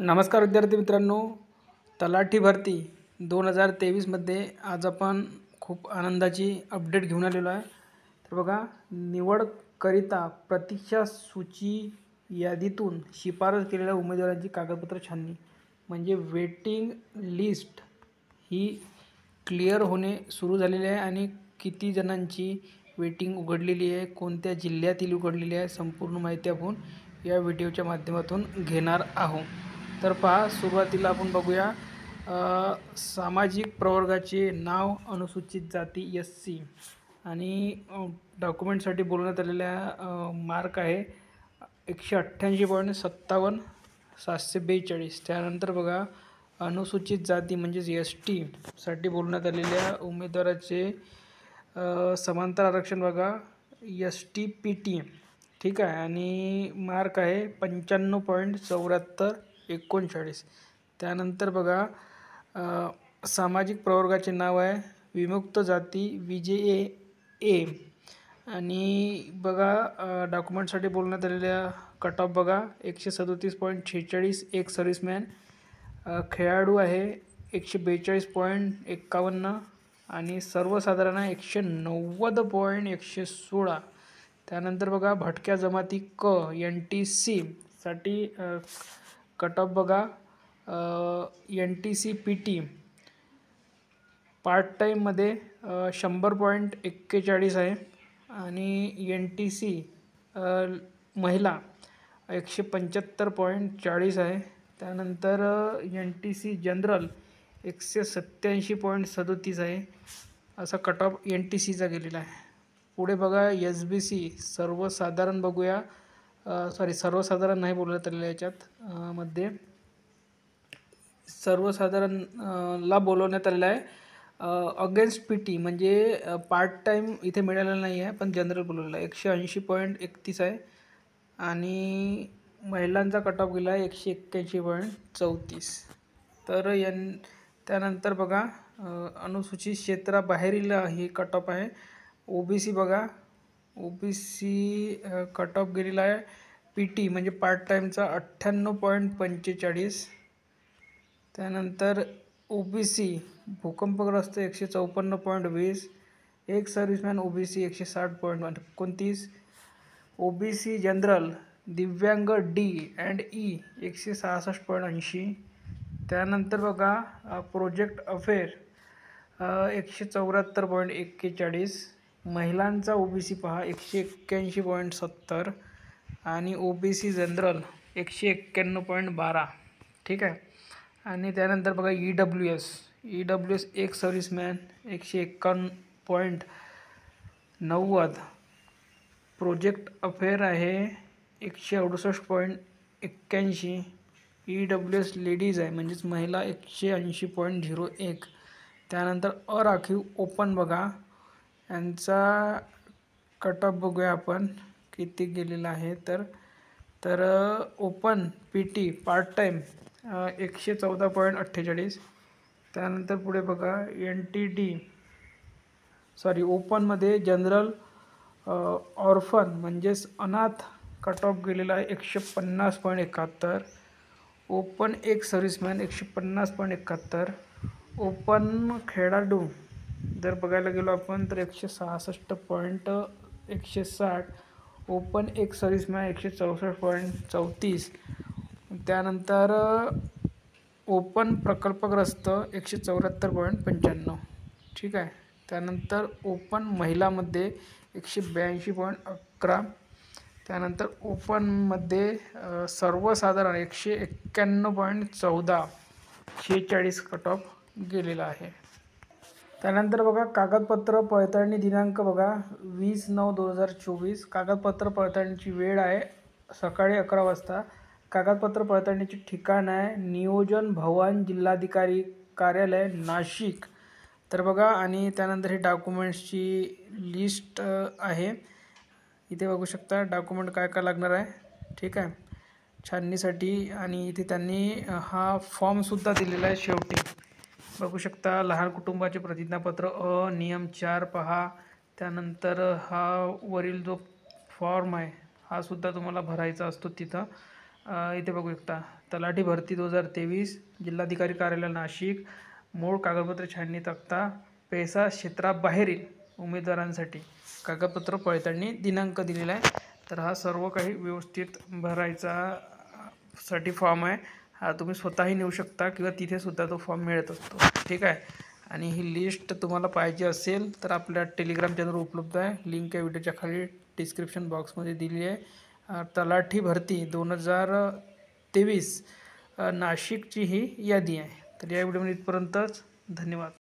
नमस्कार विद्यार्थी मित्रांनो, तलाठी भरती 2023मध्ये आज आपण खूप आनंदाची अपडेट घेऊन आलेलो आहे। तर बघा, निवडकरिता प्रतीक्षा सूची यादीतून शिफारस केलेल्या उमेदवारांची कागदपत्र छाननी म्हणजे वेटिंग लिस्ट ही क्लिअर होणे सुरू झालेली आहे आणि किती जणांची वेटिंग उघडलेली आहे, कोणत्या जिल्ह्यातील उघडलेली आहे, संपूर्ण माहिती आपण या व्हिडिओच्या माध्यमातून घेणार आहोत। तर पहा, सुरुवातीला आपण बघूया सामाजिक प्रवर्गाचे नाव अनुसूचित जाती SC आणि डॉक्युमेंटसाठी बोलण्यात आलेल्या मार्क आहे 188.57 742। त्यानंतर बघा, अनुसूचित जाती म्हणजेच ST साठी बोलण्यात आलेल्या उमेदवाराचे समांतर आरक्षण बघा ST PT, ठीक आहे, आणि मार्क आहे 95.7439। त्यानंतर बघा, सामाजिक प्रवर्गाचे नाव आहे विमुक्त जाती VJA आणि बघा डॉक्युमेंटसाठी बोलण्यात आलेल्या कट ऑफ बघा 137.46 एक सर्व्हिसमॅन, खेळाडू आहे 142.51 आणि सर्वसाधारण आहे 190.116। त्यानंतर बघा, भटक्या जमाती क NTC साठी कट ऑफ बघा NTC PT पार्ट टाईममध्ये 100.41 आहे आणि NTC महिला 175.40 आहे। त्यानंतर NTC जनरल 187.37 आहे, असा कट ऑफ NTCचा गेलेला आहे। पुढे बघा, SBC सर्वसाधारण बघूया, सर्वसाधारण नाही बोलण्यात आलेलं याच्यात मध्ये सर्वसाधारण ला बोलवण्यात आलेलं आहे अगेन्स्ट PT म्हणजे पार्ट टाईम इथे मिळालेला नाही आहे, पण जनरल बोलवलेलं आहे 180.31 आहे आणि महिलांचा कट ऑफ गेला आहे 181.34। तर त्यानंतर बघा, अनुसूचित क्षेत्राबाहेरील ही कट ऑफ आहे OBC बघा, OBC कट ऑफ गेलेला आहे PT म्हणजे पार्ट टाईमचा 98.45। त्यानंतर OBC भूकंपग्रस्त 154.20, एक सर्व्हिसमॅन OBC 160.29, OBC जनरल दिव्यांग D and E 166.80। त्यानंतर बघा, प्रोजेक्ट अफेअर 174.41, महिलांचा OBC पहा 181.70 आणि OBC जनरल 191.12, ठीक आहे। आणि त्यानंतर बघा EWS एक सर्व्हिसमॅन 151.90, प्रोजेक्ट अफेअर आहे 168.81, EWS लेडीज आहे म्हणजेच महिला 180.01। त्यानंतर अराखीव ओपन बघा, यांचा कट ऑफ बघूया आपण किती गेलेला आहे। तर ओपन PT पार्ट टाईम 114.48। त्यानंतर पुढे बघा, ओपनमध्ये जनरल ऑर्फन म्हणजेच अनाथ कट ऑफ गेलेला आहे 150.71, ओपन एक सर्व्हिसमॅन 150.71, ओपन खेळाडू जर बघायला गेलो आपण तर 166.160, ओपन एक सर्व्हिसमॅन 164.34। त्यानंतर ओपन प्रकल्पग्रस्त 174.95, ठीक आहे। त्यानंतर ओपन महिलामध्ये 182.11, त्यानंतर ओपनमध्ये सर्वसाधारण 191.14 46 कट ऑफ गेलेला आहे। त्यानंतर बघा, कागदपत्र पडताळणी दिनांक बघा 20/9/2024, कागदपत्र पडताळणीची वेळ आहे सकाळी 11 वाजता, कागदपत्र पडताळणीचे ठिकाण आहे नियोजन भवन जिल्हाधिकारी कार्यालय नाशिक। तर बघा, आणि त्यानंतर हे डॉक्युमेंट्सची लिस्ट आहे, इथे बघू शकता डॉक्युमेंट काय काय लागणार आहे, ठीक आहे, छाननीसाठी। आणि इथे त्यांनी हा फॉर्मसुद्धा दिलेला आहे शेवटी, बघू शकता, लहान कुटुंबाचे प्रतिज्ञापत्र नियम 4 पहा। त्यानंतर हा वरील जो फॉर्म आहे हा सुद्धा तुम्हाला भरायचा असतो तिथं, इथे बघू शकता तलाठी भरती 2023 जिल्हाधिकारी कार्यालय नाशिक, मूळ कागदपत्र छाननी तक्ता, पैसा क्षेत्राबाहेरील उमेदवारांसाठी कागदपत्र पडताळणी दिनांक दिलेला आहे. तर हा सर्व काही व्यवस्थित भरायचा साठी फॉर्म आहे. हा तुम्ही स्वतःही नेऊ शकता किंवा तिथे सुद्धा तो फॉर्म मिळत असतो. ठीक आहे. आणि ही लिस्ट तुम्हाला पाहिजे असेल तर आपल्या टेलिग्राम चॅनलवर उपलब्ध आहे. लिंक या व्हिडिओच्या खाली डिस्क्रिप्शन बॉक्समध्ये दिली आहे. तलाठी भरती 2023 नाशिकची ही यादी आहे. तर या व्हिडिओमध्ये इथपर्यंतच. धन्यवाद.